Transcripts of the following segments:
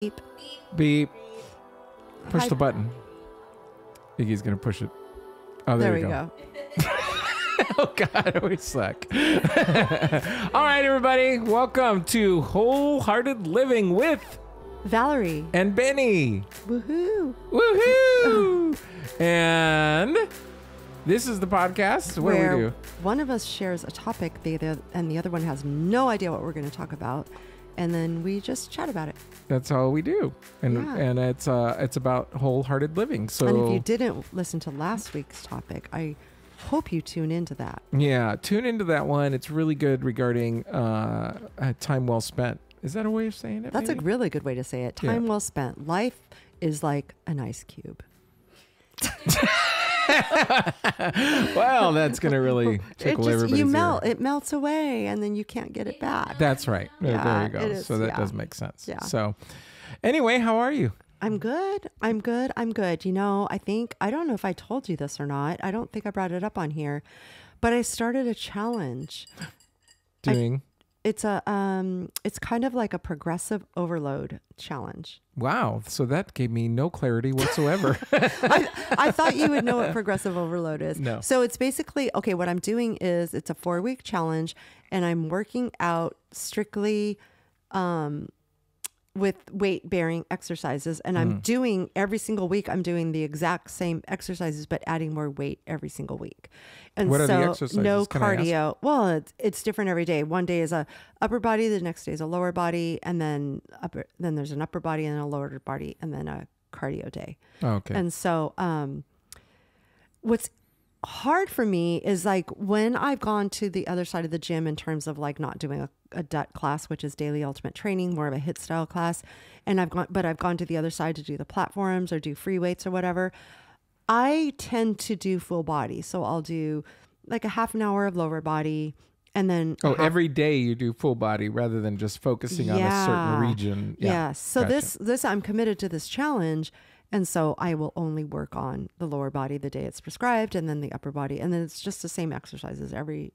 Beep. Beep. Push Hi. the button. Iggy's going to push it. Oh, There there we you go. Oh, God, we suck. All right, everybody. Welcome to Wholehearted Living with Valerie. and Bennie. Woohoo. Woohoo! And this is the podcast. What Where do we do? one of us shares a topic and the other one has no idea what we're going to talk about. And then we just chat about it. That's all we do. And Yeah. and it's about wholehearted living. So And if you didn't listen to last week's topic, I hope you tune into that. yeah, tune into that one. It's really good regarding time well spent. Is that a way of saying it? That's maybe? a really good way to say it. Time well spent. Life is like an ice cube. Well, that's going to really tickle everybody's you ear. melt. It melts away, and then you can't get it back. That's right. Yeah, there you go. it is, So that yeah. does make sense. Yeah. So anyway, how are you? I'm good. I'm good. I'm good. You know, I don't know if I told you this or not. I don't think I brought it up on here, but I started a challenge. Doing? It's kind of like a progressive overload challenge. Wow. So that gave me no clarity whatsoever. I thought you would know what progressive overload is. No. So it's basically, okay, what I'm doing is it's a 4-week challenge and I'm working out strictly, with weight bearing exercises. And I'm doing every single week, I'm doing the exact same exercises, but adding more weight every single week. And What are so the exercises? no Can I ask? cardio. Well, it's different every day. One day is a upper body, the next day is a lower body, and then there's an upper body and a lower body, and then a cardio day. Oh, okay. And so, what's hard for me is like when I've gone to the other side of the gym in terms of like not doing a DUT class, which is daily ultimate training, more of a HIIT style class. And I've gone to the other side to do the platforms or do free weights or whatever. I tend to do full body. So I'll do like a half an hour of lower body and then every day you do full body rather than just focusing on a certain region. Yeah. So Gotcha. this I'm committed to this challenge. And so I will only work on the lower body the day it's prescribed and then the upper body. And then it's just the same exercises every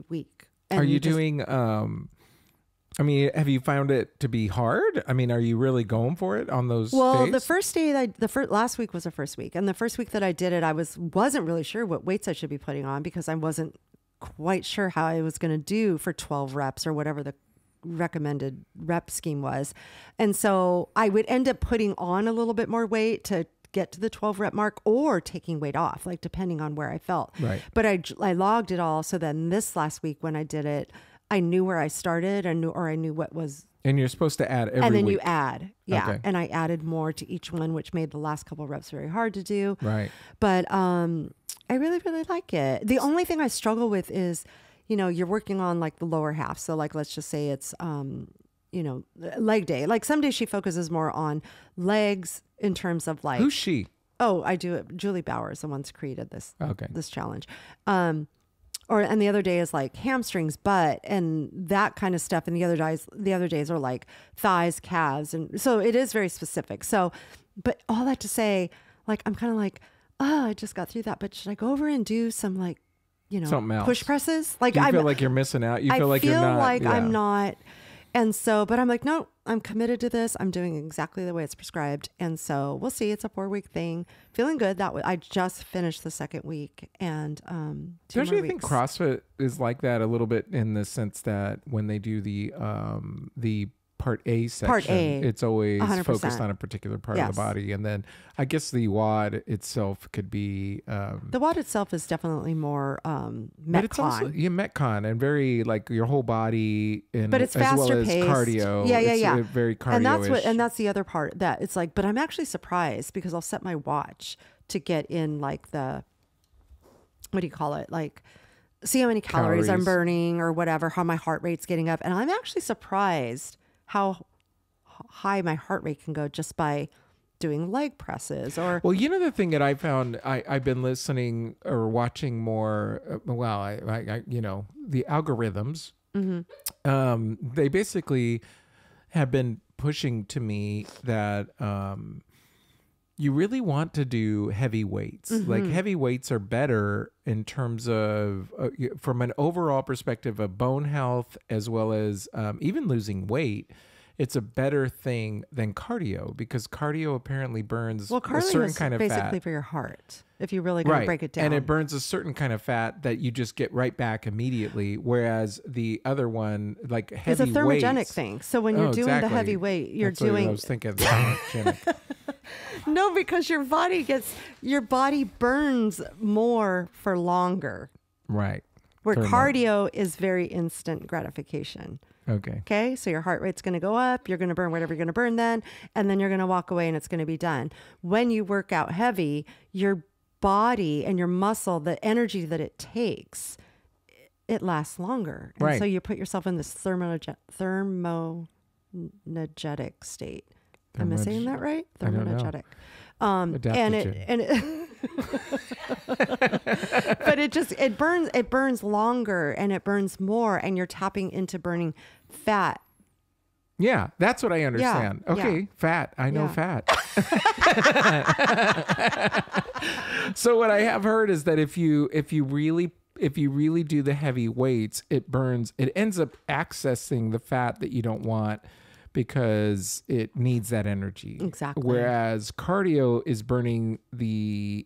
week. And Are you doing, I mean, have you found it to be hard? I mean, are you really going for it on those days? The first day, last week was the first week. And the first week that I did it, I wasn't really sure what weights I should be putting on because I wasn't quite sure how I was going to do for 12 reps or whatever the recommended rep scheme was. And so I would end up putting on a little bit more weight to get to the 12 rep mark or taking weight off, like depending on where I felt. Right. But I logged it all. So then this last week when I did it, I knew where I started. I knew what was. And you're supposed to add every and then week. you add. Yeah. Okay. And I added more to each one, which made the last couple of reps very hard to do. Right. But I really, really like it. The only thing I struggle with is, you know, you're working on like the lower half. So like, let's just say it's, you know, leg day. Like some days she focuses more on legs in terms of like. Who's she? Oh, I do it. Julie Bowers, the one's created this challenge. And the other day is like hamstrings, butt, and that kind of stuff. And the other days are like thighs, calves. And so it is very specific. So, but all that to say, like, I'm kind of like, oh, I just got through that, but should I go over and do some like, you know, something else. push presses? Like Do you feel like you're missing out? You feel like you're not. I feel like yeah. I'm not. And so, but I'm like, no, I'm committed to this. I'm doing exactly the way it's prescribed. And so we'll see. It's a 4-week thing. Feeling good. I just finished the second week and, 2 Don't more you think weeks. CrossFit is like that a little bit in the sense that when they do the Part A section, it's always 100%. focused on a particular part of Yes. the body, and then I guess the WOD itself could be. The WOD itself is definitely more But it's also Metcon. Metcon and very like your whole body, and But it's as well faster as paced. cardio. Yeah. It's very cardio-ish. And that's the other part that it's like, but I'm actually surprised because I'll set my watch to get in like the, what do you call it? Like see how many calories I'm Calories. burning or whatever, how my heart rate's getting up. And I'm actually surprised how high my heart rate can go just by doing leg presses or. Well, you know, the thing that I found, I've been listening or watching more. I you know, the algorithms. They basically have been pushing to me that you really want to do heavy weights. Like heavy weights are better in terms of from an overall perspective of bone health as well as even losing weight. it's a better thing than cardio, because cardio apparently burns a cardio certain is kind of basically fat. for your heart, if you really gonna break it down. And it burns a certain kind of fat that you just get right back immediately. Whereas the other one, like heavy it's a thermogenic weights, thing. So when you're doing the heavy weight, you're That's what doing. I was thinking. Thermogenic. No, because your body burns more for longer. Right. Where cardio is very instant gratification. Okay. So your heart rate's going to go up. You're going to burn whatever you're going to burn then. And then you're going to walk away and it's going to be done. When you work out heavy, your body and your muscle, the energy that it takes, it lasts longer. And so you put yourself in this thermogenetic state. Am I saying that right? Thermogenetic. But it burns longer and it burns more, and you're tapping into burning fat. Yeah, that's what I understand. Yeah, okay, fat. I know fat. So what I have heard is that if you really do the heavy weights, it ends up accessing the fat that you don't want, because it needs that energy. Exactly. Whereas cardio is burning the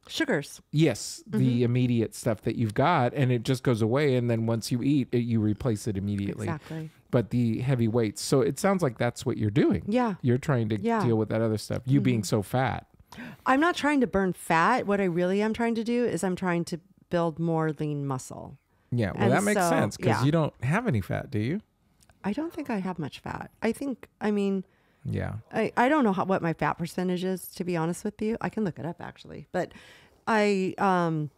sugars. Yes, the immediate stuff that you've got, and it just goes away. And then once you eat it, you replace it immediately. Exactly. But the heavy weights. So it sounds like that's what you're doing. Yeah. You're trying to deal with that other stuff. You being so fat. I'm not trying to burn fat. What I really am trying to do is I'm trying to build more lean muscle. Yeah. Well, that makes sense, because you don't have any fat, do you? I don't think I have much fat. I don't know what my fat percentage is, to be honest with you. I can look it up actually, but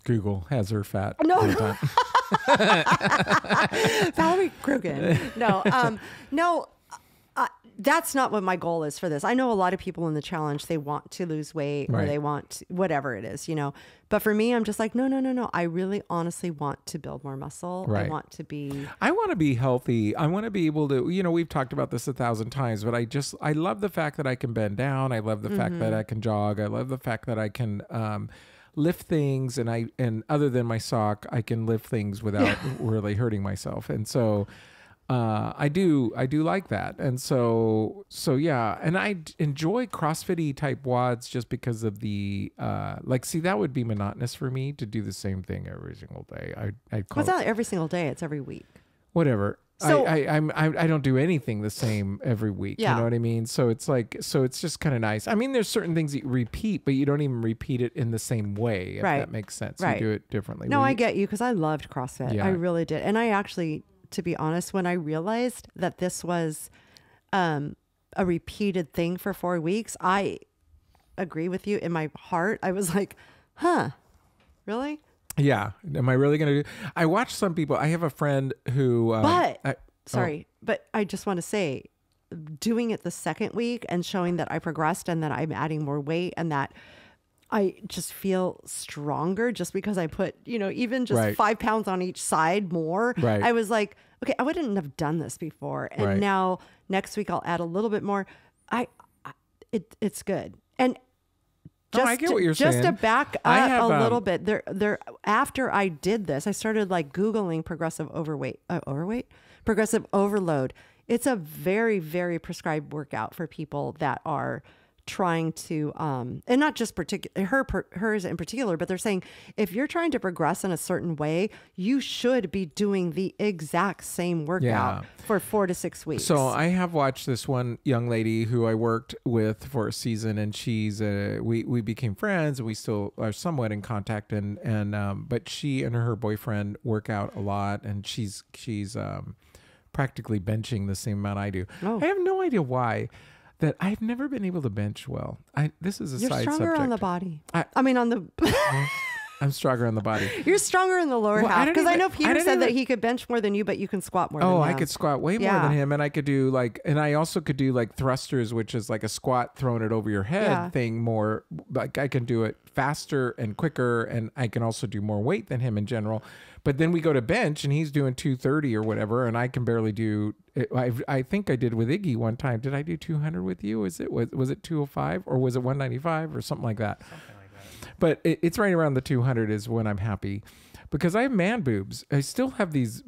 Google has her fat. No. Valerie Krogan. No, that's not what my goal is for this. I know a lot of people in the challenge, they want to lose weight or they want whatever it is, but for me, I'm just like, no. I really honestly want to build more muscle. Right. I want to be healthy. I want to be able to, we've talked about this 1,000 times, but I love the fact that I can bend down. I love the fact that I can jog. I love the fact that I can, lift things, and other than my sock, I can lift things without really hurting myself. And so, I do like that. And so yeah. And I enjoy CrossFit-y type WODs just because of the, that would be monotonous for me to do the same thing every single day. I'd call it's not every single day. It's every week. Whatever. So, I don't do anything the same every week. Yeah. You know what I mean? So it's it's just kind of nice. I mean, there's certain things that you repeat, but you don't even repeat it in the same way, if that makes sense. Right. You do it differently. No, I get you, because I loved CrossFit. Yeah. I really did. And I actually, to be honest, when I realized that this was a repeated thing for 4 weeks, I agree with you. In my heart, I was like, really? Yeah. Am I really going to do? I watch some people. I have a friend who. But I just want to say, doing it the second week and showing that I progressed and that I'm adding more weight and that I just feel stronger just because I put, even just 5 pounds on each side more. Right. I was like, okay, I wouldn't have done this before. And now next week I'll add a little bit more. It's good. And I get what you're saying. Just to back up a little bit, there. After I did this, I started Googling progressive progressive overload. It's a very, very prescribed workout for people that are trying to, and not just hers in particular, but they're saying if you're trying to progress in a certain way, you should be doing the exact same workout for 4 to 6 weeks. So I have watched this one young lady who I worked with for a season, and she's we became friends, and we still are somewhat in contact, but she and her boyfriend work out a lot, and she's practically benching the same amount I do. I have no idea why. That I've never been able to bench well. This is a You're side subject. You're stronger on the body. On the... I'm stronger on the body. You're stronger in the lower half. Because I know Peter said that he could bench more than you, but you can squat more than him. I could squat way more than him. And I could do and I also could do thrusters, which is like a squat throwing it over your head thing more. Like I can do it faster and quicker. And I can also do more weight than him in general. But then we go to bench and he's doing 230 or whatever. And I can barely do, I think I did with Iggy one time. Did I do 200 with you? Was it 205 or was it 195 or something like that? But it's right around the 200 is when I'm happy. because I have man boobs. I still have these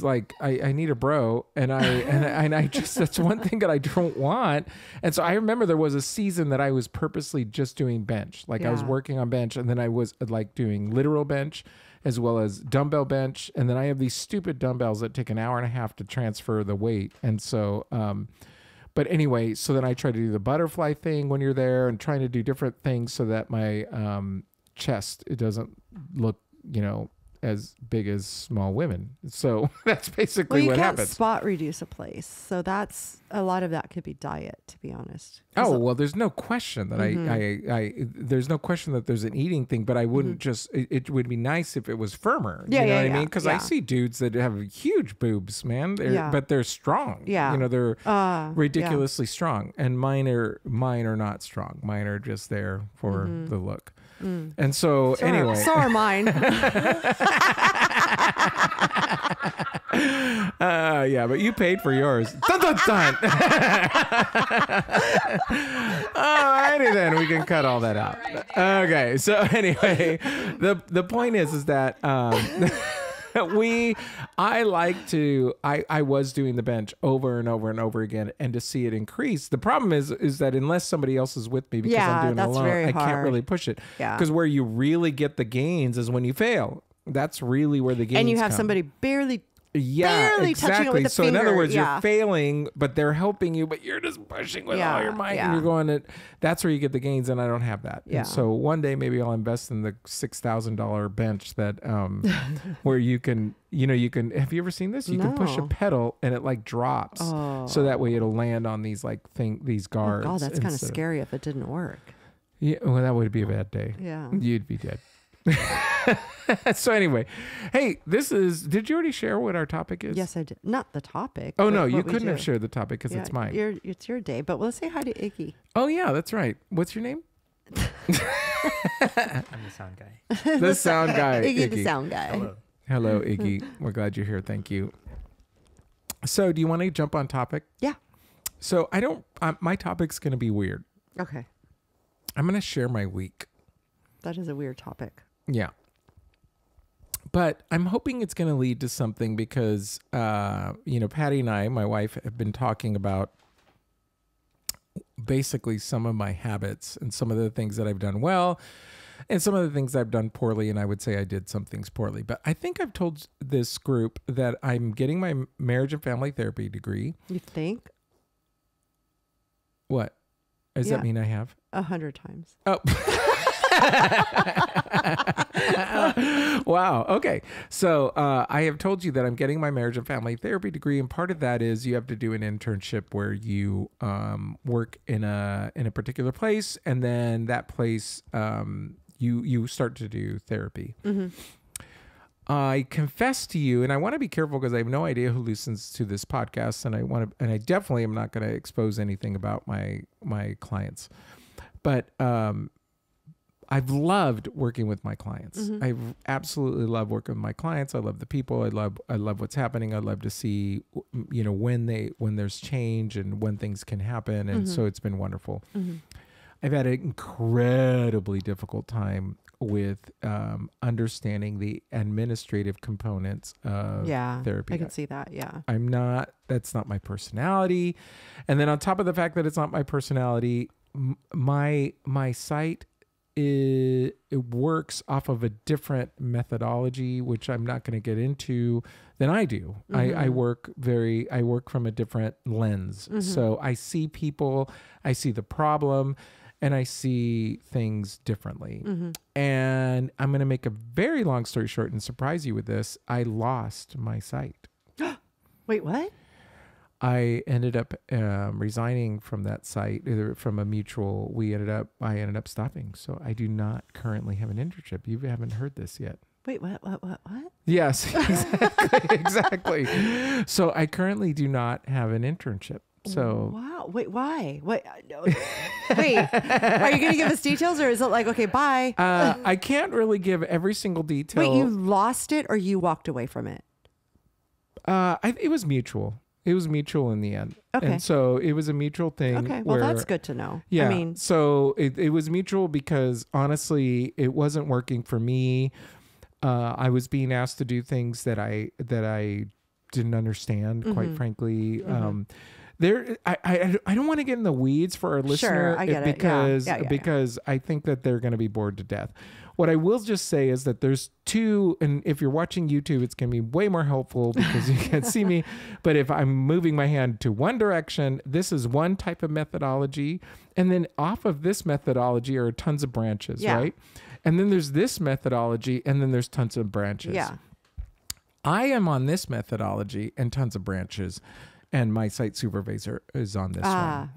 like I need a bro, and I just that's one thing that I don't want. And so I remember there was a season that I was purposely just doing bench, like I was working on bench, and then I was like doing literal bench as well as dumbbell bench, and then I have these stupid dumbbells that take an hour and a half to transfer the weight, and so. But anyway, so then I try to do the butterfly thing when you're there, and trying to do different things so that my chest, it doesn't look, as big as small women. So that's basically what happens. Spot reduce a place. So that's a lot of that could be diet, to be honest. Oh, well, there's no question that there's no question that there's an eating thing, but I wouldn't just, it would be nice if it was firmer. You know what I mean? Because I see dudes that have huge boobs, man, but they're strong. Yeah. They're ridiculously strong, and mine are not strong. Mine are just there for the look. And so anyway. So are mine. Yeah, but you paid for yours. Dun, dun, dun. Alrighty then, we can cut all that out. Okay, so anyway, the point is that I was doing the bench over and over and over again, and to see it increase. The problem is that unless somebody else is with me, because I'm doing it alone, I can't really push it. Yeah. Because where you really get the gains is when you fail. That's really where the gains and you have come. somebody barely exactly. touching it with a so finger. in other words, you're failing, but they're helping you, but you're just pushing with all your might, and you're going that's where you get the gains, and I don't have that. And so one day maybe I'll invest in the $6,000 bench that where you can have you ever seen this? You can push a pedal and it like drops. So that way it'll land on these these guards. Oh God, that's kind of scary if it didn't work. Yeah, well, that would be a bad day. Yeah. You'd be dead. So anyway, hey, did you already share what our topic is? Yes, I did. Not the topic. Oh, no, you couldn't have shared the topic because it's mine. It's your day, but let's say hi to Iggy. Oh, yeah, that's right. What's your name? I'm the sound guy. The sound guy. Iggy, the sound guy. Hello, Iggy. We're glad you're here. Thank you. So do you want to jump on topic? Yeah. So my topic's going to be weird. Okay. I'm going to share my week. That is a weird topic. Yeah. But I'm hoping it's going to lead to something because, Patty and I, my wife, have been talking about basically some of my habits and some of the things that I've done well and some of the things I've done poorly. And I would say I did some things poorly. But I think I've told this group that I'm getting my marriage and family therapy degree. You think? What? Does that mean I have? 100 times. Oh. Wow. Okay. So I have told you that I'm getting my marriage and family therapy degree, and part of that is you have to do an internship where you work in a particular place, and then that place you start to do therapy. Mm-hmm. I confess to you, and I want to be careful because I have no idea who listens to this podcast, and I definitely am not going to expose anything about my clients, but I've loved working with my clients. Mm-hmm. I absolutely love working with my clients. I love the people. I love what's happening. I love to see, when there's change and when things can happen. And so it's been wonderful. Mm-hmm. I've had an incredibly difficult time with understanding the administrative components of therapy. I can see that. Yeah. That's not my personality. And then on top of the fact that it's not my personality, my site, it works off of a different methodology, which I'm not going to get into, than I do. Mm-hmm. I work from a different lens. Mm-hmm. So I see people, I see the problem, and I see things differently. Mm-hmm. And I'm going to make a very long story short and surprise you with this. I lost my site. Wait, what? I ended up resigning from that site, from a mutual. I ended up stopping. So I do not currently have an internship. You haven't heard this yet. Wait, what? Yes, exactly. So I currently do not have an internship. So wow. Wait, why? Wait, wait. Are you going to give us details, or is it like, okay, bye? I can't really give every single detail. Wait, you lost it, or you walked away from it? It was mutual. It was mutual in the end. Okay. And so it was a mutual thing. Okay. Well, that's good to know. Yeah. I mean, so it was mutual because honestly, it wasn't working for me. I was being asked to do things that I didn't understand, quite frankly. I don't want to get in the weeds for our listener I get it. because Yeah. because I think that they're going to be bored to death. What I will just say is that there's two, and if you're watching YouTube, it's going to be way more helpful because you can't see me. But if I'm moving my hand to one direction, this is one type of methodology. And then off of this methodology are tons of branches, right? And then there's this methodology, and then there's tons of branches. Yeah. I am on this methodology and tons of branches, and my site supervisor is on this one.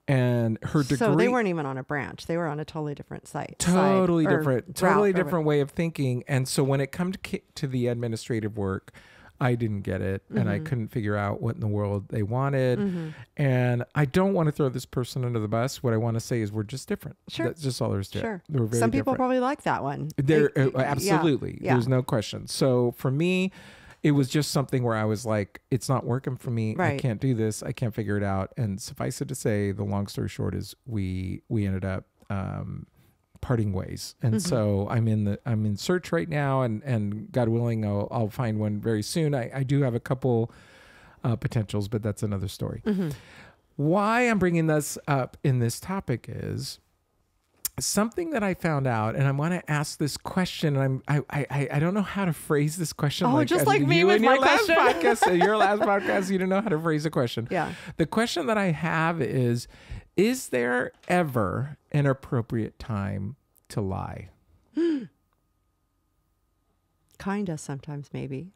And her degree. So they weren't even on a branch; they were on a totally different site. Totally Totally different way of thinking. And so when it comes to the administrative work, I didn't get it, and I couldn't figure out what in the world they wanted. And I don't want to throw this person under the bus. What I want to say is we're just different. Sure. That's just all there is to it. Sure. We're very Some people different. probably like that one. Absolutely. Yeah. There's no question. So for me, it was just something where I was like, it's not working for me. Right. I can't do this. I can't figure it out. And suffice it to say, the long story short is we ended up parting ways. And so I'm in search right now, and God willing, I'll find one very soon. I do have a couple potentials, but that's another story. Why I'm bringing this up in this topic is something that I found out, and I want to ask this question. And I don't know how to phrase this question. Oh, just like me with my question. Your last podcast, you don't know how to phrase a question. Yeah. The question that I have is there ever an appropriate time to lie? Kinda sometimes, maybe.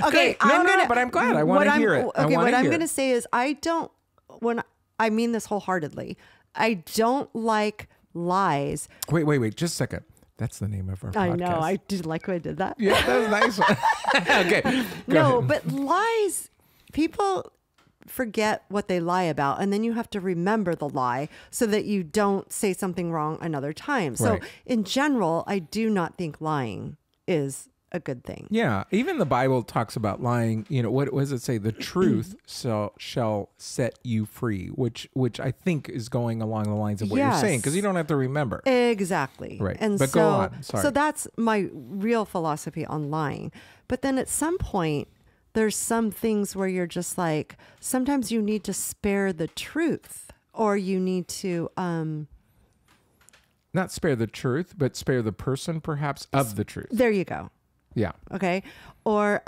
Okay, but I'm glad. I want to hear it. Okay, what I'm going to say is I mean this wholeheartedly. I don't like lies. Wait, just a second. That's the name of our podcast. I know. I did like when I did that. Yeah, that was nice. Okay. No, ahead. but lies, people forget what they lie about, and then you have to remember the lie so that you don't say something wrong another time. So Right. in general, I do not think lying is a good thing. Yeah, even the Bible talks about lying. You know, what does it say? The truth shall set you free, which I think is going along the lines of what you're saying, because you don't have to remember. Exactly. Right. And But so, go on. Sorry. So that's my real philosophy on lying. But then at some point, there's some things where you're just like, sometimes you need to spare the truth, or you need to Not spare the truth, but spare the person, perhaps, of the truth. there you go. Yeah. Okay. Or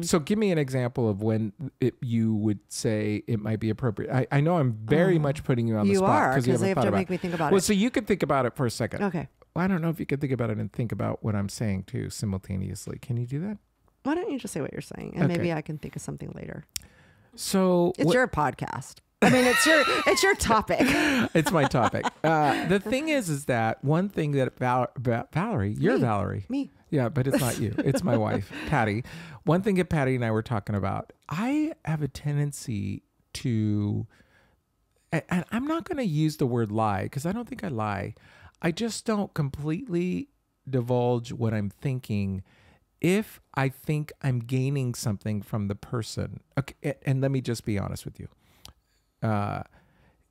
So give me an example of when you would say it might be appropriate. I know I'm very much putting you on the you spot are, because you because they haven't have thought to about make me think about Well, it. so you could think about it for a second. Okay. Well, I don't know if you could think about it and think about what I'm saying too simultaneously. Can you do that? Why don't you just say what you're saying, and Okay. maybe I can think of something later. So It's your podcast. I mean, it's your topic. It's my topic. The thing is that one thing that Valerie, you're Me. Valerie. Me. Yeah, but it's not you. It's my wife, Patty. One thing that Patty and I were talking about, I have a tendency to, and I'm not going to use the word lie because I don't think I lie. I just don't completely divulge what I'm thinking if I think I'm gaining something from the person. Okay, and let me just be honest with you.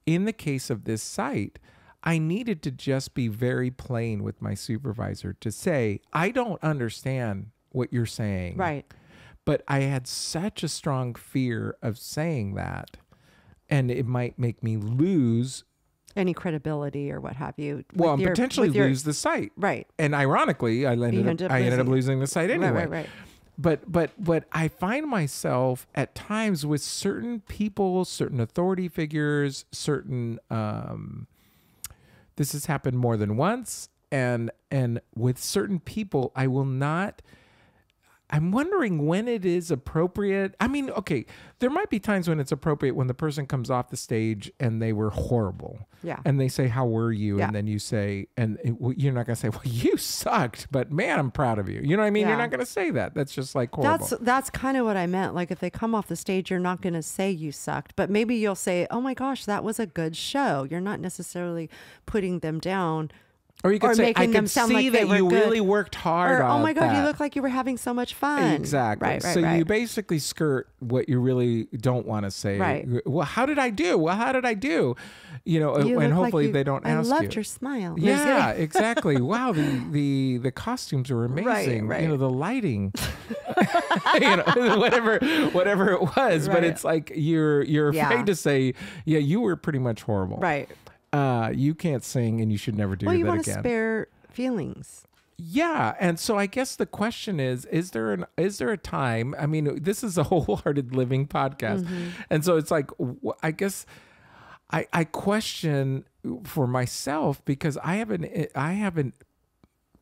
In the case of this site, I needed to just be very plain with my supervisor to say, I don't understand what you're saying. Right. But I had such a strong fear of saying that, and it might make me lose, Any credibility or what have you. well, with your- potentially with your- lose the site. Right. And ironically, I ended up losing the site anyway. Right. But I find myself at times with certain people, certain authority figures, certain this has happened more than once, and with certain people, I will not. I'm wondering when it is appropriate. I mean, okay, there might be times when it's appropriate when the person comes off the stage and they were horrible. Yeah. And they say, "How were you?" Yeah. And then you say, you're not going to say, "Well, you sucked," but man, I'm proud of you. You know what I mean? Yeah. You're not going to say that. That's just like horrible. That's kind of what I meant. Like if they come off the stage, you're not going to say you sucked, but maybe you'll say, "Oh my gosh, that was a good show." You're not necessarily putting them down Or you could or say, making I them could sound see like they that were you good. really worked hard Or, on oh my God, that. you look like you were having so much fun. Exactly. Right, so right. you basically skirt what you really don't want to say. Right. Well, how did I do? Well, how did I do? You know, You and look hopefully like they don't I ask you. loved your smile. No, just Yeah, kidding. exactly. Wow, the costumes were amazing. right. You know, the lighting. You know, whatever it was. But Right. it's like you're afraid Yeah. to say, yeah, you were pretty much horrible. Right. You can't sing, and you should never do Well, you that want to again. spare feelings. Yeah, and so I guess the question is there a time? I mean, this is a wholehearted living podcast, and so it's like I guess I question for myself because I haven't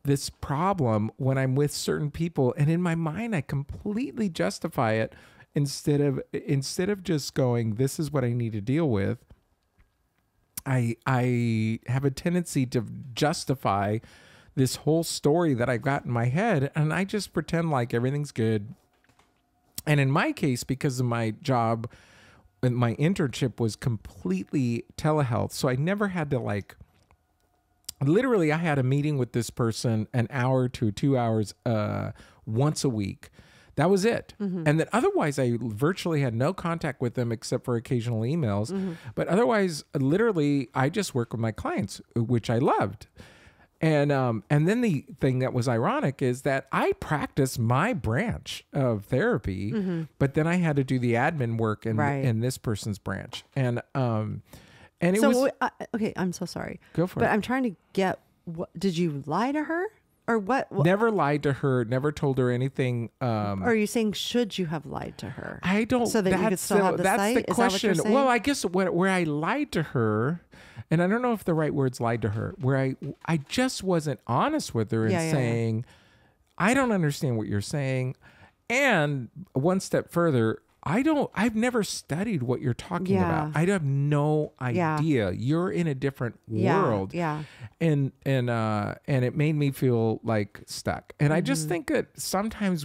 this problem when I'm with certain people, and in my mind I completely justify it instead of just going, this is what I need to deal with. I have a tendency to justify this whole story that I've got in my head, and I just pretend like everything's good. And in my case, because of my job, my internship was completely telehealth, so I never had to literally I had a meeting with this person an hour to 2 hours once a week. That was it. And then otherwise I virtually had no contact with them except for occasional emails. But otherwise, literally, I just work with my clients, which I loved. And then the thing that was ironic is that I practiced my branch of therapy, but then I had to do the admin work in this person's branch. And it was okay. I'm so sorry. Go for but it. I'm trying to get. Did you lie to her or what? Never lied to her. Never told her anything. Or are you saying should you have lied to her? I don't. So that you could still have the that's site? the Is that what question. you're saying? Well, I guess where I lied to her, and I don't know if the right words lied to her, where I just wasn't honest with her and saying, I don't understand what you're saying, and one step further, I've never studied what you're talking about. I have no idea. You're in a different world. Yeah. And it made me feel like stuck. And I just think that sometimes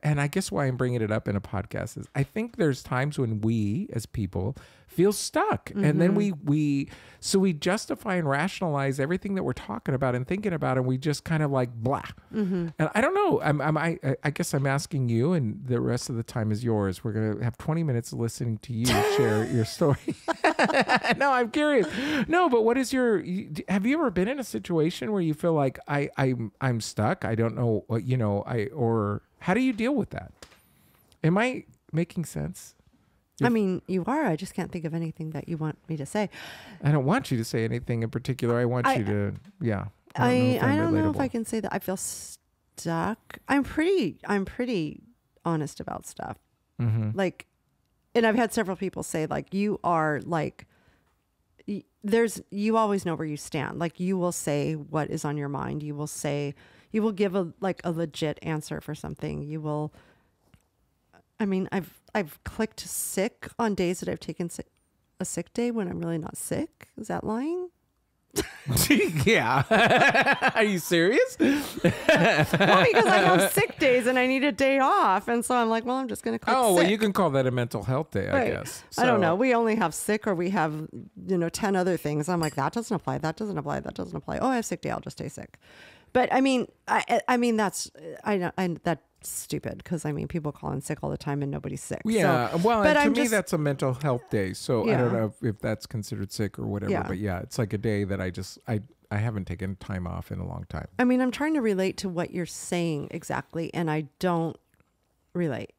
and I guess why I'm bringing it up in a podcast is I think there's times when we as people feel stuck, and then we justify and rationalize everything that we're talking about and thinking about, and we just kind of like blah. And I don't know. I guess I'm asking you, and the rest of the time is yours. We're gonna have 20 minutes listening to you share your story. No, I'm curious. No, but what is have you ever been in a situation where you feel like I'm stuck? I don't know what, or how do you deal with that? Am I making sense? I mean, you are. I just can't think of anything that you want me to say. I don't want you to say anything in particular. I want you to, yeah. I don't know if relatable. I can say that I feel stuck. I'm pretty honest about stuff. Like, and I've had several people say like, you are like, you always know where you stand. Like you will say what is on your mind. You will give a legit answer for something. You will, I mean, I've clicked sick on days that I've taken a sick day when I'm really not sick. Is that lying? Yeah. Are you serious? Well, because I have sick days and I need a day off. And so I'm like, well, I'm just going to click sick. Well, you can call that a mental health day, I guess. I don't know. We only have sick, or we have, 10 other things. I'm like, that doesn't apply. That doesn't apply. That doesn't apply. Oh, I have sick day. I'll just stay sick. But I mean, that's stupid because I mean, people call in sick all the time and nobody's sick. Yeah. So, well, but to me, that's a mental health day. So I don't know if that's considered sick or whatever. Yeah. But yeah, it's like a day that I haven't taken time off in a long time. I mean, I'm trying to relate to what you're saying exactly, and I don't relate.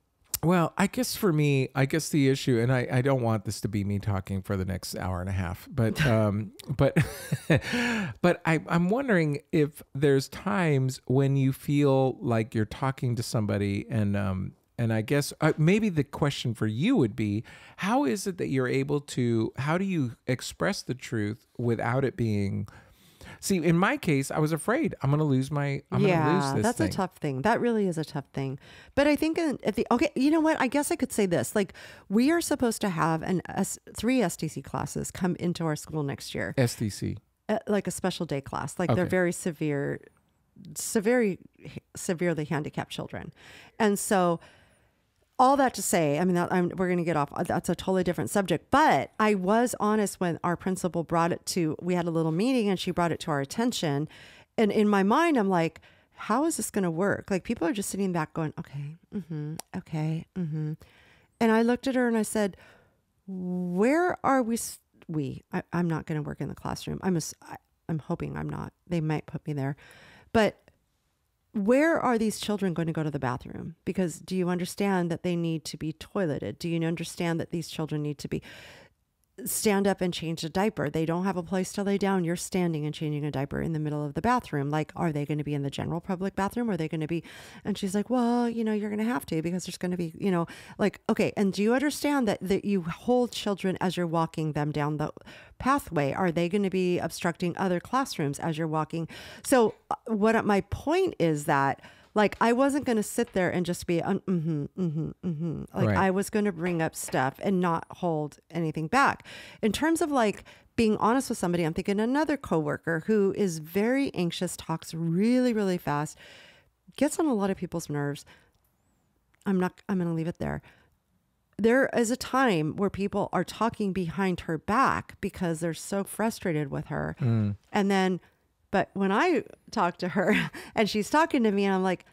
Well, I guess for me, the issue, and I don't want this to be me talking for the next hour and a half, but but I'm wondering if there's times when you feel like you're talking to somebody, and I guess maybe the question for you would be, how is it that you're able to? How do you express the truth without it being? See, in my case, I was afraid I'm going to lose I'm going to lose this that's thing. a tough thing. That really is a tough thing. But I think okay, you know what? I guess I could say this. Like, we are supposed to have 3 STC classes come into our school next year. STC. Like a special day class. Like they're very severely handicapped children. And so all that to say, I mean, we're going to get off. That's a totally different subject. But I was honest when our principal brought it to, we had a little meeting and she brought it to our attention. And in my mind, I'm like, how is this going to work? Like people are just sitting back going, okay, okay. And I looked at her and I said, where are we? I'm not going to work in the classroom. I'm hoping I'm not. They might put me there. But where are these children going to go to the bathroom? Because do you understand that they need to be toileted? Do you understand that these children need to be stand up and change a diaper? They don't have a place to lay down. You're standing and changing a diaper in the middle of the bathroom. Like, are they going to be in the general public bathroom? Or are they going to be? And she's like, well, you're going to have to because there's going to be, like, okay. And do you understand that you hold children as you're walking them down the pathway? Are they going to be obstructing other classrooms as you're walking? So my point is that, like, I wasn't going to sit there and just be, like, Right. I was going to bring up stuff and not hold anything back. In terms of like being honest with somebody, I'm thinking another coworker who is very anxious, talks really, really fast, gets on a lot of people's nerves. I'm going to leave it there. There is a time where people are talking behind her back because they're so frustrated with her. And then, but when I talk to her and she's talking to me and I'm like,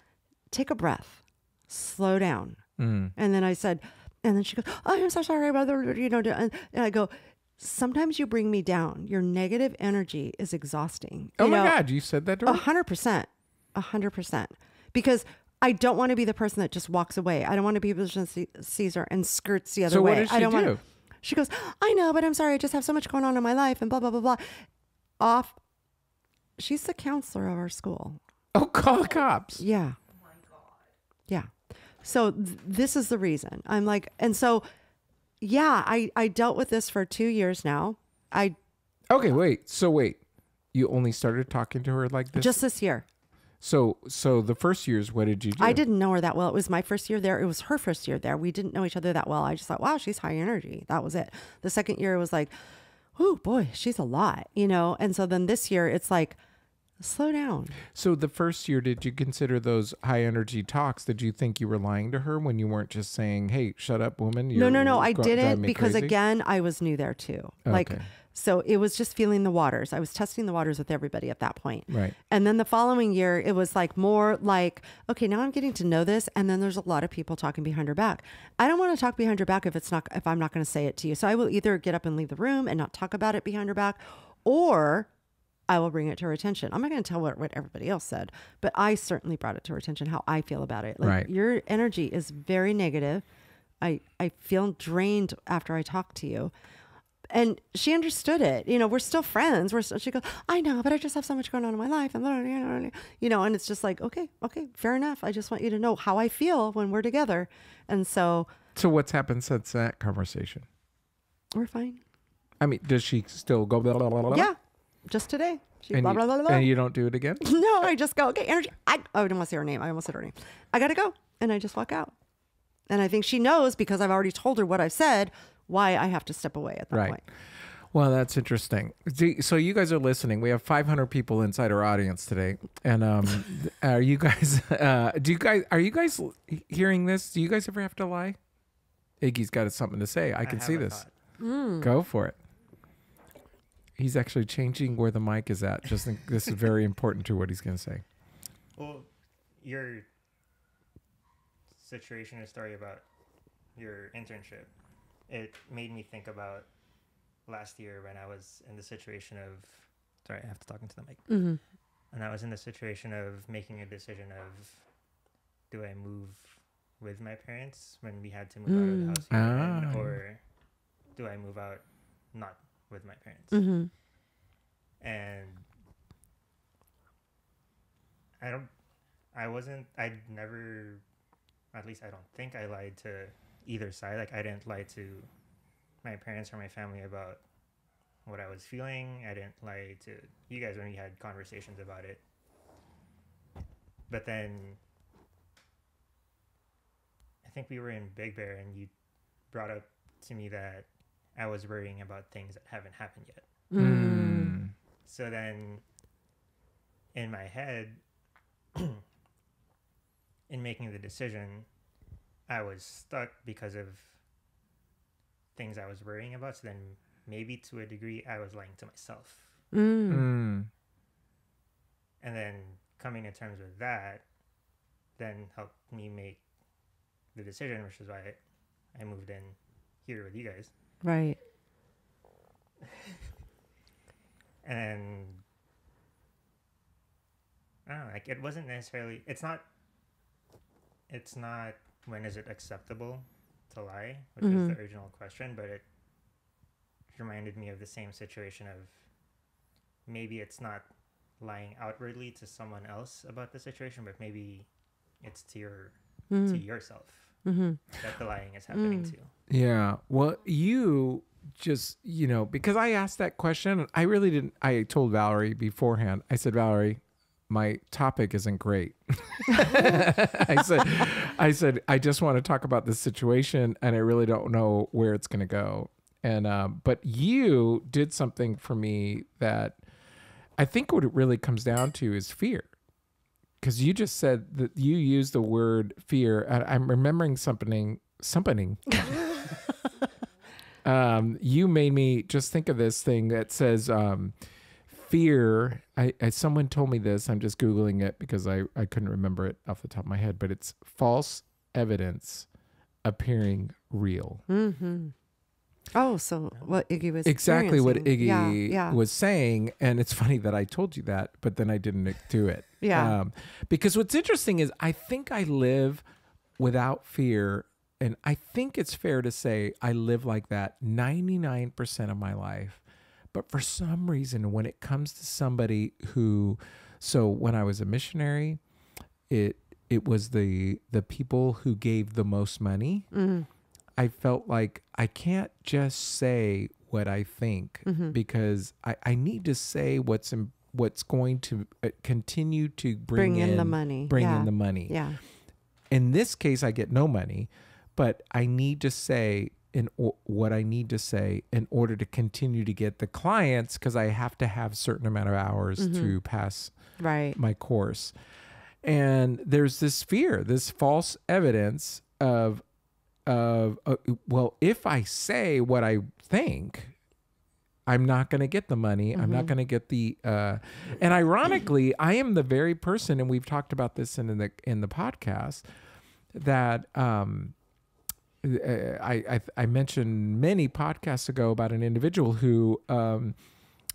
take a breath, slow down. And then I said, and then she goes, oh, I'm so sorry about and I go, sometimes you bring me down. Your negative energy is exhausting. Oh my God, you said that to her? 100%. 100%. Because I don't want to be the person that just walks away. I don't want to be the person that sees her and skirts the other way. So what does she do? She goes, I know, but I'm sorry. I just have so much going on in my life and blah, blah, blah, blah. She's the counselor of our school. Oh, call the cops. Yeah. Oh my God. Yeah. So this is the reason. I'm like, and so, yeah, I dealt with this for 2 years now. Okay, wait. So wait, you only started talking to her like this? Just this year. So the first years, what did you do? I didn't know her that well. It was my first year there. It was her first year there. We didn't know each other that well. I just thought, wow, she's high energy. That was it. The second year was like, oh boy, she's a lot, And so then this year it's like, slow down. So the first year, did you consider those high energy talks? Did you think you were lying to her when you weren't just saying, hey, shut up, woman? No. I didn't because crazy? Again, I was new there too. Like, Okay. so it was just feeling the waters. I was testing the waters with everybody at that point. Right. And then the following year, it was like more like, okay, now I'm getting to know this. And then there's a lot of people talking behind her back. I don't want to talk behind her back if I'm not going to say it to you. So I will either get up and leave the room and not talk about it behind her back, or I will bring it to her attention. I'm not going to tell what everybody else said, but I certainly brought it to her attention, how I feel about it. Like, Right. Your energy is very negative. I feel drained after I talk to you. And she understood it. We're still friends. She goes, I know, but I just have so much going on in my life. And, and it's just like, okay, fair enough. I just want you to know how I feel when we're together. And so. So what's happened since that conversation? We're fine. I mean, does she still go blah, blah, blah, blah? Yeah. Just today. She And, blah, blah, blah, blah. and you don't do it again? No, I just go, okay, energy. I didn't want to say her name. I almost said her name. I got to go. And I just walk out. And I think she knows, because I've already told her what I've said, why I have to step away at that point. Well, that's interesting. So you guys are listening. We have 500 people inside our audience today. And are you guys hearing this? Do you guys ever have to lie? Iggy's got something to say. I can see this. Go for it. He's actually changing where the mic is at. Just think this is very important to what he's going to say. Well, your situation or story about your internship, it made me think about last year when I was in the situation of, sorry, I have to talk into the mic. Mm-hmm. And I was in the situation of making a decision of, do I move with my parents when we had to move out of the house, or do I move out not with my parents? Mm-hmm. And I'd never, at least I don't think I lied to either side. Like, I didn't lie to my parents or my family about what I was feeling. I didn't lie to you guys when we had conversations about it. But then I think we were in Big Bear and you brought up to me that I was worrying about things that haven't happened yet. Mm. So then in my head, in making the decision, I was stuck because of things I was worrying about. So then maybe to a degree I was lying to myself. Mm. And then coming to terms with that then helped me make the decision, which is why I moved in here with you guys. Right. And I don't know, like it wasn't necessarily, it's not when is it acceptable to lie, which is the original question, but it reminded me of the same situation of maybe it's not lying outwardly to someone else about the situation, but maybe it's to yourself that the lying is happening to. Yeah. Well, you just, because I asked that question, I really didn't, I told Valerie beforehand, I said, Valerie, my topic isn't great. I said, I just want to talk about this situation and I really don't know where it's going to go. And, but you did something for me that I think what it really comes down to is fear. Because you just said that you used the word fear. And I'm remembering something. You made me just think of this thing that says, fear. Someone told me this. I'm just Googling it because I couldn't remember it off the top of my head, but it's false evidence appearing real. Mm-hmm. Oh, so what Iggy was exactly what experiencing. Iggy was saying. And it's funny that I told you that, but then I didn't do it. Yeah. Because what's interesting is I think I live without fear. And I think it's fair to say I live like that 99% of my life. But for some reason, when it comes to somebody who, so when I was a missionary, it was the people who gave the most money. Mm-hmm. I felt like I can't just say what I think because I need to say what's going to continue to bring in the money. In the money. Yeah. In this case, I get no money, but I need to say what I need to say in order to continue to get the clients because I have to have a certain amount of hours to pass my course. And there's this fear, this false evidence of well, if I say what I think, I'm not going to get the money. I'm not going to get the, and ironically, I am the very person, and we've talked about this in the podcast, that I mentioned many podcasts ago about an individual who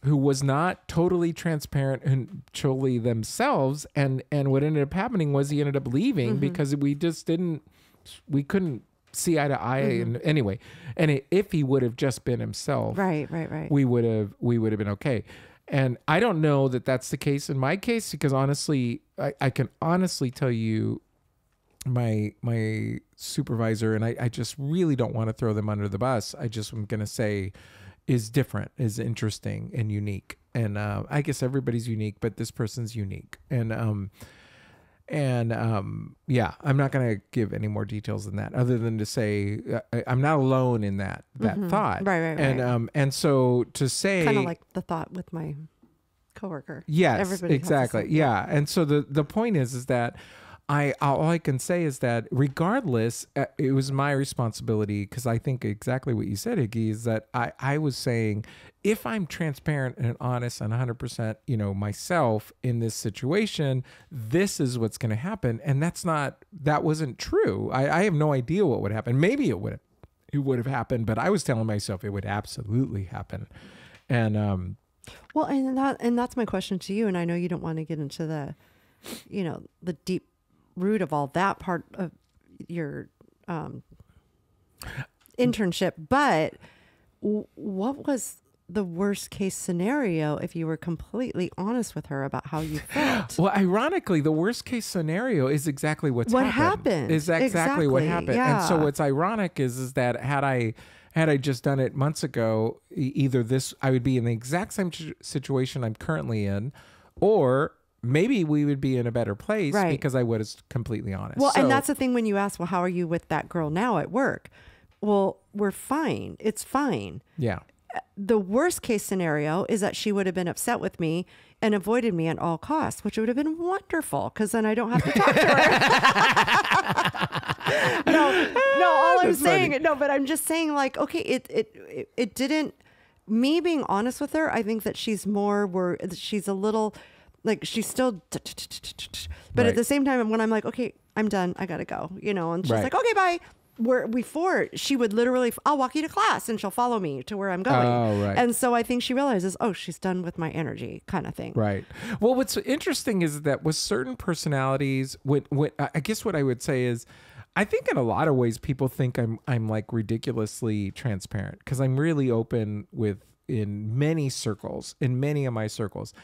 was not totally transparent and truly themselves, and what ended up happening was he ended up leaving because we couldn't see eye to eye. And anyway, and if he would have just been himself, right, we would have been okay. And I don't know that that's the case in my case, because honestly, I can honestly tell you, my supervisor, and I just really don't want to throw them under the bus. I just am going to say is different, is interesting and unique. And I guess everybody's unique, but this person's unique. And yeah, I'm not going to give any more details than that, other than to say I'm not alone in that thought. Right. And so to say, kind of like the thought with my coworker. Yes, everybody exactly. Yeah. And so the point is that all I can say is that regardless, it was my responsibility, because I think exactly what you said, Iggy, is that I was saying, if I'm transparent and honest and 100%, myself in this situation, this is what's going to happen. And that wasn't true. I have no idea what would happen. Maybe it would have happened, but I was telling myself it would absolutely happen. And, well, and that's my question to you. And I know you don't want to get into the deep root of all that part of your internship, but what was the worst case scenario if you were completely honest with her about how you felt? Well, ironically, the worst case scenario is exactly what happened. Is exactly what happened. Yeah. And so what's ironic is that had I just done it months ago, either I would be in the exact same situation I'm currently in, or maybe we would be in a better place because I was completely honest. Well, and that's the thing when you ask, well, how are you with that girl now at work? Well, we're fine. It's fine. Yeah. The worst case scenario is that she would have been upset with me and avoided me at all costs, which would have been wonderful because then I don't have to talk to her. No, all I'm That's saying, funny. no, but I'm just saying, like, okay, it didn't, me being honest with her, I think that she's she's a little, like, she's still, but at Right. the same time, when I'm like, okay, I'm done, I gotta go, and she's Right. like, okay, bye. Where before she would literally, I'll walk you to class and she'll follow me to where I'm going. Oh, right. And so I think she realizes, oh, she's done with my energy kind of thing. Right. Well, what's interesting is that with certain personalities, I guess what I would say is, I think in a lot of ways people think I'm like ridiculously transparent because I'm really open in many of my circles.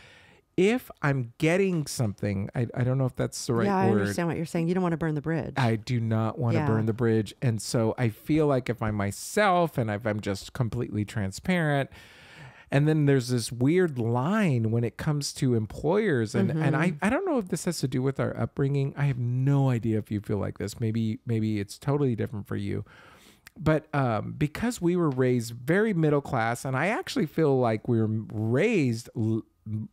If I'm getting something, I don't know if that's the right Yeah, I word. understand what you're saying. You don't want to burn the bridge. I do not want to Yeah. burn the bridge. And so I feel like if I'm myself and if I'm just completely transparent, and then there's this weird line when it comes to employers. And I don't know if this has to do with our upbringing. I have no idea if you feel like this. Maybe it's totally different for you. But because we were raised very middle class, and I actually feel like we were raised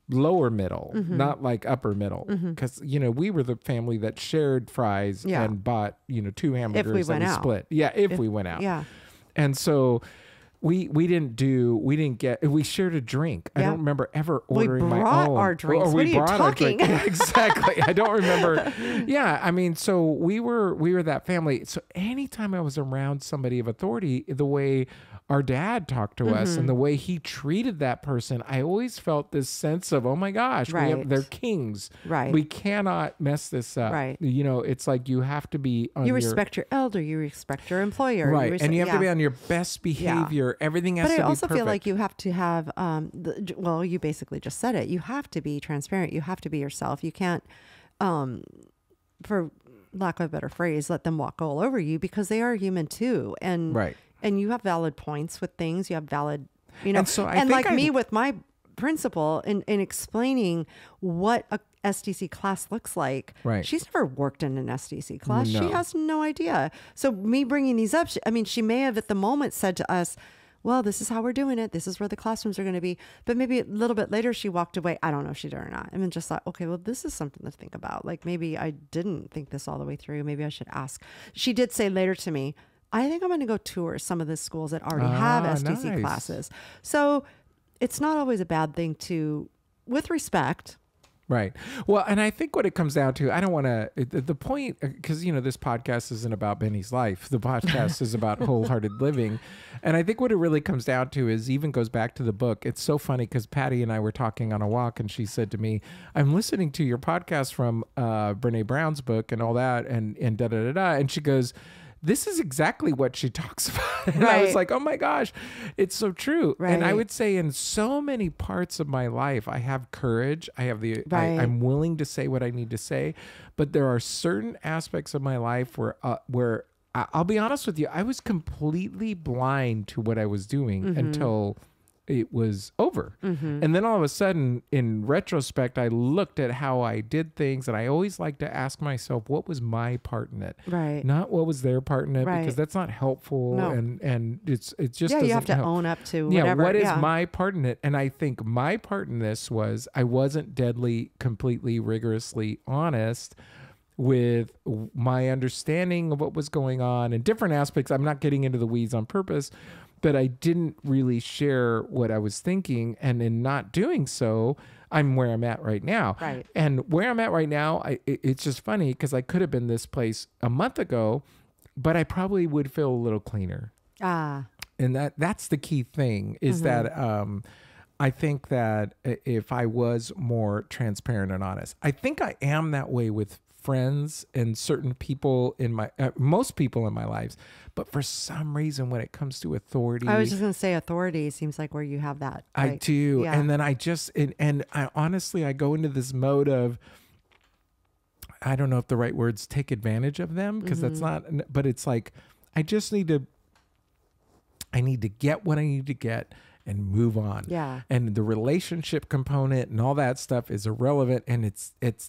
lower middle, not like upper middle, because we were the family that shared fries Yeah. and bought 2 hamburgers If we that went we out. split. Yeah, if we went out. Yeah. And so we shared a drink. I Yeah. don't remember ever We ordering my brought own. our drinks. Or What are you brought our drink. talking? Yeah, exactly. I don't remember. Yeah, I mean, so we were that family. So anytime I was around somebody of authority, the way our dad talked to us and the way he treated that person, I always felt this sense of, oh my gosh, Right. they're kings. Right. We cannot mess this up. Right. It's like you have to be on You respect your elder, you respect your employer. right, and you have to yeah. be on your best behavior. Everything has But to I be also perfect. feel like you have to have, well, you basically just said it. You have to be transparent. You have to be yourself. You can't, for lack of a better phrase, let them walk all over you because they are human too. And Right. and you have valid points with things. You have valid, And so I think like me with my principal in explaining what a SDC class looks like. Right. She's never worked in an SDC class. No. She has no idea. So me bringing these up, she may have at the moment said to us, well, this is how we're doing it. This is where the classrooms are going to be. But maybe a little bit later she walked away. I don't know if she did or not. And then just thought, okay, well, this is something to think about. Like maybe I didn't think this all the way through. Maybe I should ask. She did say later to me, I think I'm going to go tour some of the schools that already have SDC nice. classes. So it's not always a bad thing to, with respect. Right. Well, and I think what it comes down to, I don't want to, the point, because, this podcast isn't about Benny's life. The podcast is about wholehearted living. And I think what it really comes down to is even goes back to the book. It's so funny because Patty and I were talking on a walk and she said to me, I'm listening to your podcast from Brene Brown's book and all that and da-da-da-da. And she goes, this is exactly what she talks about. And I was Right. like, oh my gosh, it's so true. Right. And I would say in so many parts of my life, I have courage. I have Right. I'm willing to say what I need to say. But there are certain aspects of my life where I'll be honest with you, I was completely blind to what I was doing until it was over. And then all of a sudden, in retrospect, I looked at how I did things, and I always like to ask myself, what was my part in it? Right. Not what was their part in it, Right. because that's not helpful. No. And it just Yeah, you have doesn't to help. own up to Yeah, whatever. what is my part in it? And I think my part in this was I wasn't completely rigorously honest with my understanding of what was going on and different aspects. I'm not getting into the weeds on purpose, but I didn't really share what I was thinking. And in not doing so, I'm where I'm at right now. Right. And where I'm at right now, it's just funny because I could have been this place a month ago, but I probably would feel a little cleaner. Ah. And that's the key thing is that I think that if I was more transparent and honest, I think I am that way with friends and certain people in my most people in my lives, but for some reason when it comes to authority, I was just going to say authority seems like where you have that. I like, do. yeah. And then I just and I honestly I go into this mode of, I don't know if the right words, take advantage of them, because that's not, but it's like I need to get what I need to get and move on. Yeah. And the relationship component and all that stuff is irrelevant. And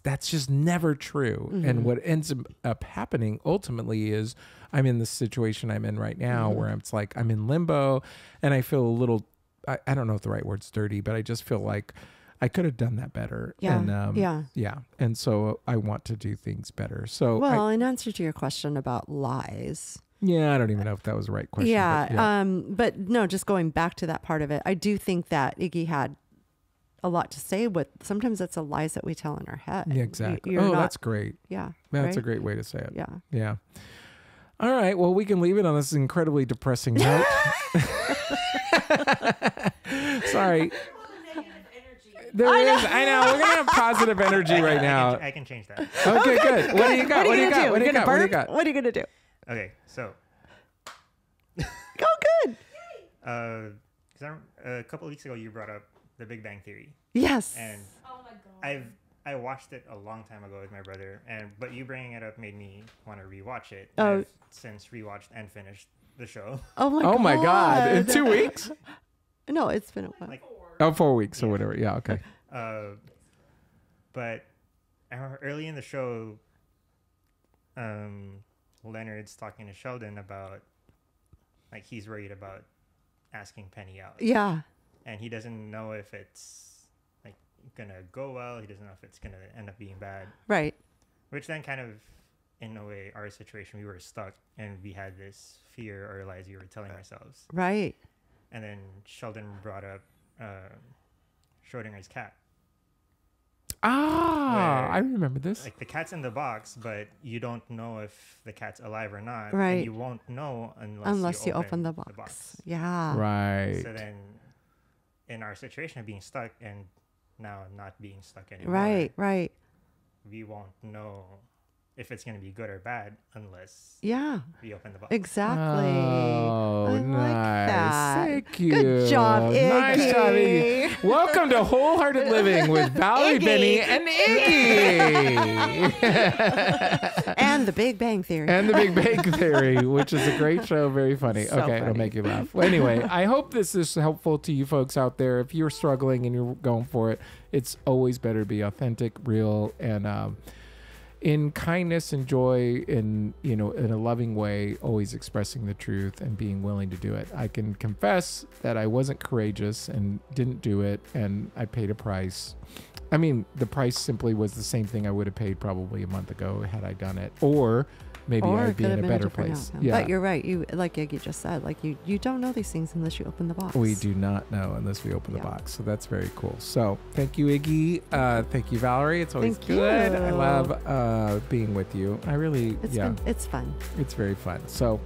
that's just never true. And what ends up happening ultimately is I'm in the situation I'm in right now where it's like I'm in limbo and I feel a little, I don't know if the right word's dirty, but I just feel like I could have done that better. Yeah. And, yeah. And so I want to do things better. So, well, in answer to your question about lies. Yeah, I don't even know if that was the right question. Yeah. But no, just going back to that part of it, I do think that Iggy had a lot to say with, sometimes it's the lies that we tell in our head. Yeah, exactly. You're not, that's great. Yeah. That's right? a great way to say it. Yeah. Yeah. All right. Well, we can leave it on this incredibly depressing note. Sorry. There is. I know. We're gonna have positive energy right now. I can change that. Okay, good. What do you got? What do you got? What do you got? What do you got? What are you gonna do? Okay, so Go good. a couple of weeks ago you brought up The Big Bang Theory, Yes. and Oh my god. I watched it a long time ago with my brother, but you bringing it up made me want to rewatch it. Oh. I've since rewatched and finished the show. Oh my God. In 2 weeks? No, it's been a while. Like, 4 weeks or whatever. Yeah. Okay. but I remember early in the show, Leonard's talking to Sheldon about, like, he's worried about asking Penny out. Yeah. And he doesn't know if it's, like, gonna go well. He doesn't know if it's gonna end up being bad. Right. Which then kind of, in a way, our situation, we were stuck and we had this fear or lies we were telling ourselves. Right. And then Sheldon brought up Schrodinger's cat. Ah, Where, I remember this. Like, the cat's in the box, but you don't know if the cat's alive or not. Right. And you won't know unless You open the box. Yeah. Right. So then, in our situation of being stuck and now not being stuck anymore, Right. we won't know if it's going to be good or bad unless Yeah. we open the box. Exactly. Oh, I like nice. that. Thank you. Good job, Iggy. Nice job, Iggy. Welcome to Wholehearted Living with Valerie, Iggy. Bennie, and Iggy. And The Big Bang Theory. And The Big Bang Theory, which is a great show. Very funny. So Okay, it'll funny. make you laugh. Well, anyway, I hope this is helpful to you folks out there. If you're struggling and you're going for it, it's always better to be authentic, real, and in kindness and joy, in in a loving way, always expressing the truth and being willing to do it. I can confess that I wasn't courageous and didn't do it, and I paid a price. I mean, the price simply was the same thing I would have paid probably a month ago had I done it, or maybe Or I'd it be could in have a been better different place. outcome. Yeah, But you're right. You, like Iggy just said, like you don't know these things unless you open the box. we do not know unless we open the Yeah. box. So that's very cool. So thank you, Iggy. Thank you, Valerie. It's always Thank good. you. I love being with you. I really, It's fun. it's very fun. So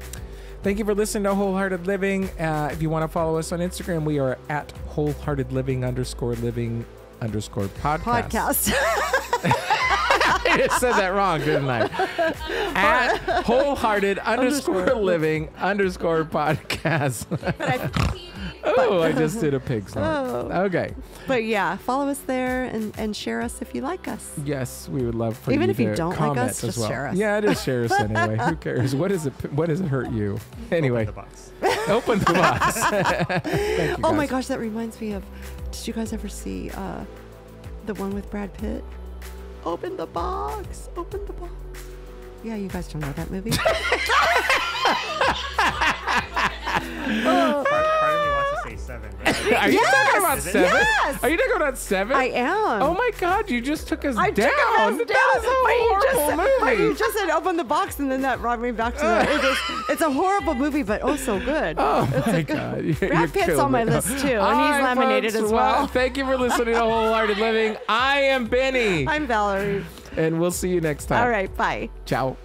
thank you for listening to Wholehearted Living. If you want to follow us on Instagram, we are at wholeheartedliving_living_podcast. I just said that wrong, didn't I? At wholehearted_living_podcast. Oh, I just did a pig song. Oh. Okay. But yeah, follow us there and share us if you like us. Yes, we would love for Even you if you to don't like comment us, as just well. share us. Yeah, just share us anyway. Who cares? What does it hurt you? Anyway, Open the box. open the box. Thank you, Oh my guys. gosh, that reminds me of. Did you guys ever see the one with Brad Pitt? Open the box. Open the box. Yeah, you guys don't know that movie. Part of me wants to say 7, but Are you talking about Is it? 7? Yes! Are you talking about 7? I am. Oh my God! You just took us I down. took us down. That is a horrible But you movie. just said open the box, and then that brought me back to that. It's a horrible movie, but oh so good. Oh my God! Brad Pitt's on my list too, and he's laminated as well. Thank you for listening to Wholehearted Living. I am Benny, I'm Valerie. and we'll see you next time. All right, bye. Ciao.